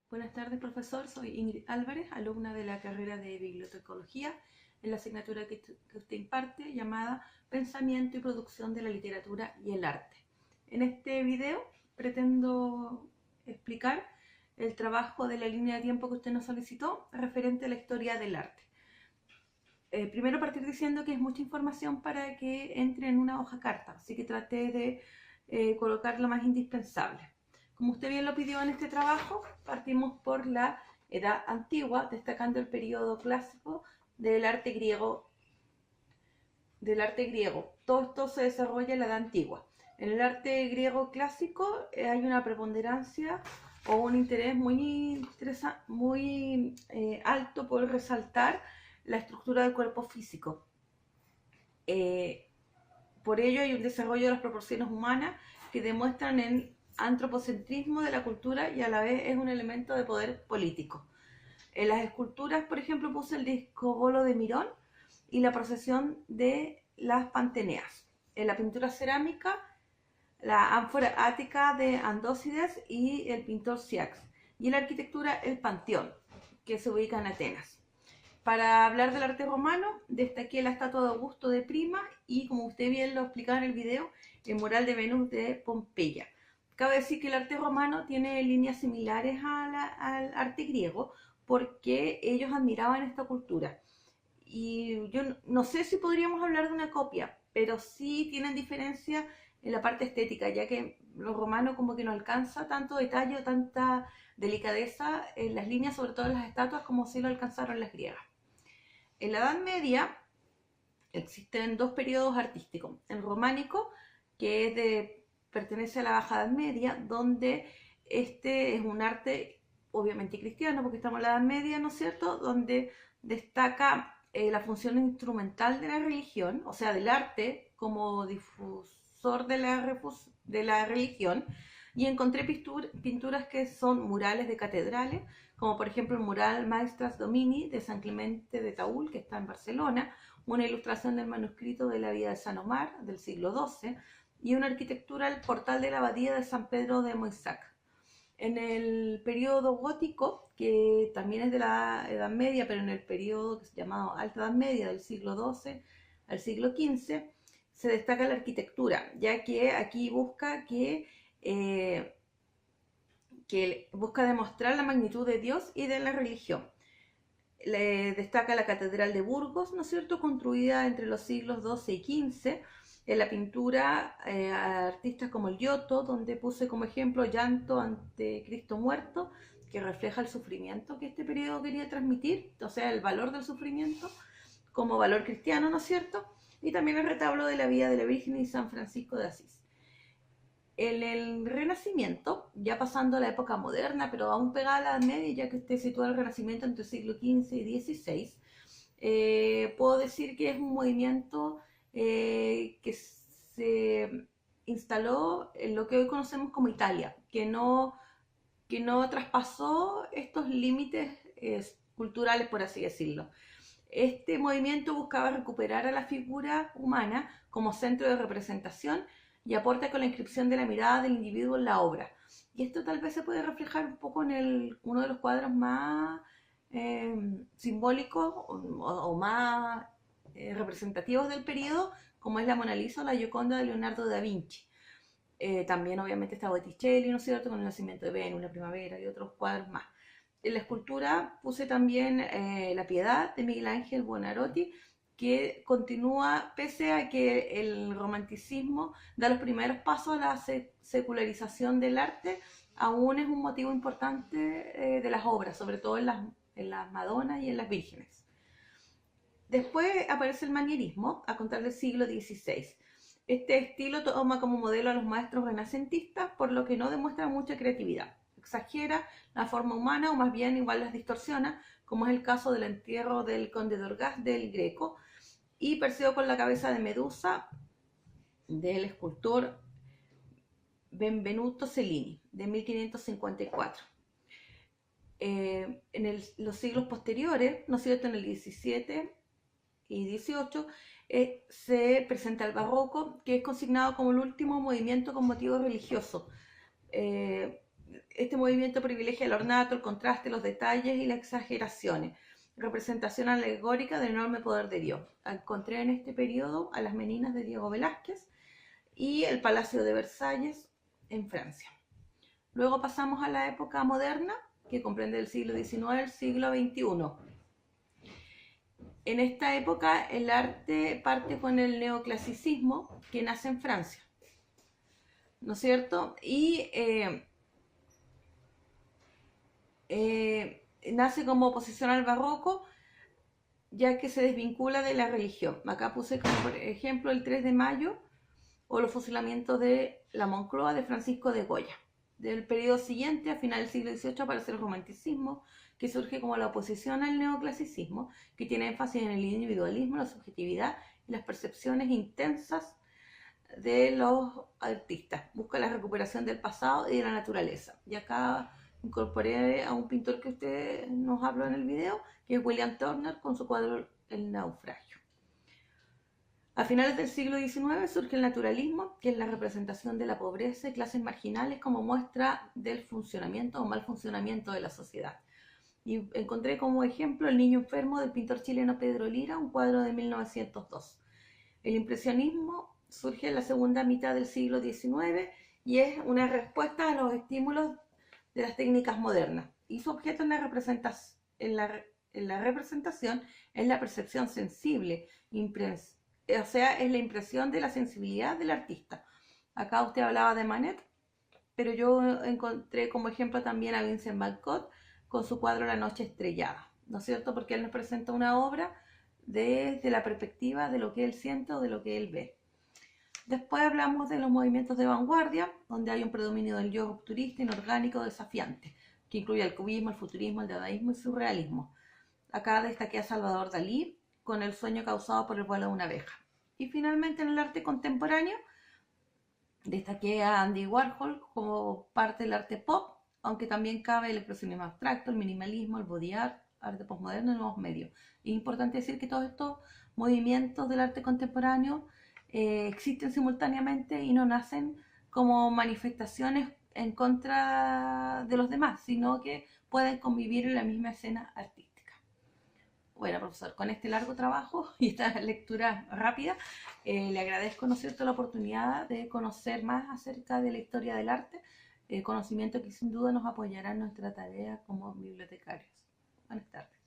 Buenas tardes, profesor. Soy Ingrid Álvarez, alumna de la carrera de Bibliotecología en la asignatura que usted imparte llamada Pensamiento y Producción de la Literatura y el Arte. En este video pretendo explicar el trabajo de la línea de tiempo que usted nos solicitó referente a la historia del arte. Primero partir diciendo que es mucha información para que entre en una hoja carta, así que traté de colocar lo más indispensable. Como usted bien lo pidió en este trabajo, partimos por la Edad Antigua, destacando el periodo clásico del arte griego. Todo esto se desarrolla en la Edad Antigua. En el arte griego clásico hay una preponderancia o un interés muy alto por resaltar la estructura del cuerpo físico. Por ello hay un desarrollo de las proporciones humanas que demuestran el antropocentrismo de la cultura y a la vez es un elemento de poder político. En las esculturas, por ejemplo, puse el discobolo de Mirón y la procesión de las Panteneas. En la pintura cerámica, la ánfora ática de Andócides y el pintor Ciax. Y en la arquitectura, el Panteón, que se ubica en Atenas. Para hablar del arte romano, destaqué la estatua de Augusto de Prima y, como usted bien lo explicaba en el video, el mural de Venus de Pompeya. Cabe decir que el arte romano tiene líneas similares al arte griego porque ellos admiraban esta cultura. Y yo no sé si podríamos hablar de una copia, pero sí tienen diferencia en la parte estética, ya que lo romano como que no alcanza tanto detalle o tanta delicadeza en las líneas, sobre todo en las estatuas, como sí lo alcanzaron las griegas. En la Edad Media existen dos periodos artísticos. El románico, que pertenece a la Baja Edad Media, donde este es un arte obviamente cristiano, porque estamos en la Edad Media, ¿no es cierto?, donde destaca la función instrumental de la religión, o sea, del arte como difusor de la religión, y encontré pinturas que son murales de catedrales, como por ejemplo el mural Maestras Domini de San Clemente de Taúl, que está en Barcelona, una ilustración del manuscrito de la vida de San Omar del siglo XII y una arquitectura del portal de la abadía de San Pedro de Moissac. En el periodo gótico, que también es de la Edad Media, pero en el periodo que se llamado Alta Edad Media, del siglo XII al siglo XV, se destaca la arquitectura, ya que aquí busca busca demostrar la magnitud de Dios y de la religión. Le destaca la Catedral de Burgos, ¿no es cierto?, construida entre los siglos XII y XV. En la pintura, a artistas como el Giotto, donde puse como ejemplo Llanto ante Cristo muerto, que refleja el sufrimiento que este periodo quería transmitir, o sea, el valor del sufrimiento como valor cristiano, ¿no es cierto? Y también el retablo de la vida de la Virgen y San Francisco de Asís. En el Renacimiento, ya pasando a la época moderna, pero aún pegada a la Edad Media, ya que usted sitúa el Renacimiento entre el siglo XV y XVI, puedo decir que es un movimiento que se instaló en lo que hoy conocemos como Italia, que no traspasó estos límites culturales, por así decirlo. Este movimiento buscaba recuperar a la figura humana como centro de representación y aporta con la inscripción de la mirada del individuo en la obra. Y esto tal vez se puede reflejar un poco en uno de los cuadros más simbólicos o más representativos del periodo, como es la Mona Lisa o la Gioconda de Leonardo da Vinci. También obviamente está Botticelli, ¿no es cierto?, con el nacimiento de Venus, la primavera y otros cuadros más. En la escultura puse también La Piedad de Miguel Ángel Buonarroti, que continúa pese a que el romanticismo da los primeros pasos a la secularización del arte, aún es un motivo importante de las obras, sobre todo en las Madonas y en las Vírgenes. Después aparece el manierismo, a contar del siglo XVI. Este estilo toma como modelo a los maestros renacentistas, por lo que no demuestra mucha creatividad. Exagera la forma humana o más bien igual las distorsiona, como es el caso del entierro del conde de Orgaz del Greco y Perseo con la cabeza de Medusa del escultor Benvenuto Cellini de 1554. Los siglos posteriores, ¿no es cierto?, en el 17 y 18, se presenta el barroco, que es consignado como el último movimiento con motivo religioso. Este movimiento privilegia el ornato, el contraste, los detalles y las exageraciones. Representación alegórica del enorme poder de Dios. Encontré en este periodo a las Meninas de Diego Velázquez y el Palacio de Versalles en Francia. Luego pasamos a la época moderna, que comprende el siglo XIX y el siglo XXI. En esta época el arte parte con el neoclasicismo que nace en Francia, ¿no es cierto? Y nace como oposición al barroco, ya que se desvincula de la religión. Acá puse como por ejemplo el 3 de mayo o los fusilamientos de la Moncloa de Francisco de Goya. Del periodo siguiente, a final del siglo XVIII, aparece el romanticismo, que surge como la oposición al neoclasicismo, que tiene énfasis en el individualismo, la subjetividad y las percepciones intensas de los artistas. Busca la recuperación del pasado y de la naturaleza. Y acá incorporé a un pintor que usted nos habló en el video, que es William Turner, con su cuadro El naufragio. A finales del siglo XIX surge el naturalismo, que es la representación de la pobreza y clases marginales como muestra del funcionamiento o mal funcionamiento de la sociedad. Y encontré como ejemplo El niño enfermo del pintor chileno Pedro Lira, un cuadro de 1902. El impresionismo surge en la segunda mitad del siglo XIX y es una respuesta a los estímulos de las técnicas modernas. Y su objeto en la representación es la percepción sensible, o sea, es la impresión de la sensibilidad del artista. Acá usted hablaba de Manet, pero yo encontré como ejemplo también a Vincent Van Gogh con su cuadro La noche estrellada, ¿no es cierto? Porque él nos presenta una obra desde la perspectiva de lo que él siente o de lo que él ve. Después hablamos de los movimientos de vanguardia, donde hay un predominio del yo rupturista, inorgánico, desafiante, que incluye el cubismo, el futurismo, el dadaísmo y el surrealismo. Acá destaqué a Salvador Dalí con el sueño causado por el vuelo de una abeja. Y finalmente en el arte contemporáneo destaqué a Andy Warhol como parte del arte pop, aunque también cabe el expresionismo abstracto, el minimalismo, el body art, arte postmoderno y nuevos medios. Es importante decir que todos estos movimientos del arte contemporáneo existen simultáneamente y no nacen como manifestaciones en contra de los demás, sino que pueden convivir en la misma escena artística. Bueno, profesor, con este largo trabajo y esta lectura rápida, le agradezco, ¿no es cierto?, la oportunidad de conocer más acerca de la historia del arte, conocimiento que sin duda nos apoyará en nuestra tarea como bibliotecarios. Buenas tardes.